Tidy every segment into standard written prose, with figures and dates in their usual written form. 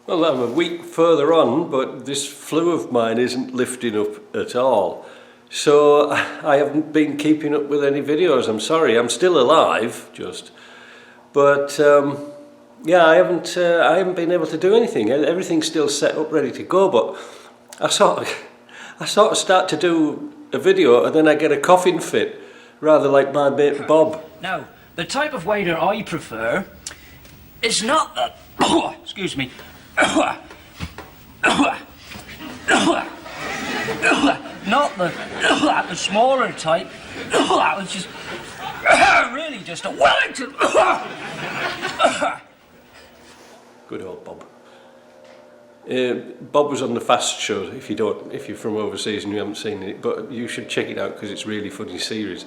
Well, I'm a week further on, but this flu of mine isn't lifting up at all. So I haven't been keeping up with any videos. I'm sorry. I'm still alive, but yeah, I haven't been able to do anything. Everything's still set up, ready to go. But I sort of start to do a video, and then I get a coughing fit, rather like my mate Bob. Now, the type of waiter I prefer is not the excuse me. Not the smaller type, which is really just a Wellington. Good old Bob. Bob was on the Fast Show. If you're from overseas and you haven't seen it, but you should check it out because it's really funny series.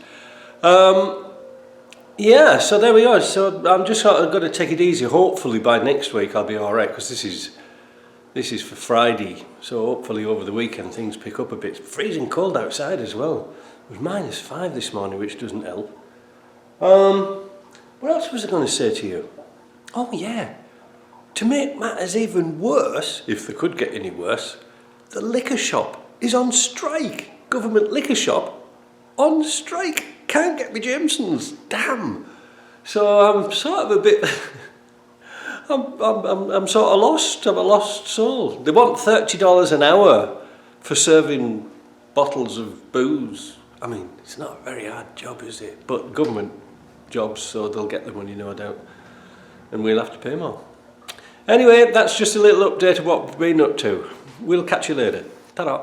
Yeah, so there we are. So I'm just sort of going to take it easy. Hopefully by next week I'll be all right, because this is for Friday. So hopefully over the weekend things pick up a bit. It's freezing cold outside as well. It was -5 this morning, which doesn't help. What else was I going to say to you? Oh yeah, to make matters even worse, if they could get any worse, the liquor shop is on strike. Government liquor shop on strike. Can't get me Jamesons. Damn. So I'm sort of a bit. I'm sort of lost. I'm a lost soul. They want $30 an hour for serving bottles of booze. I mean, it's not a very hard job, is it? But government jobs, so they'll get the money, no doubt. And we'll have to pay more. Anyway, that's just a little update of what we've been up to. We'll catch you later. Ta-ra.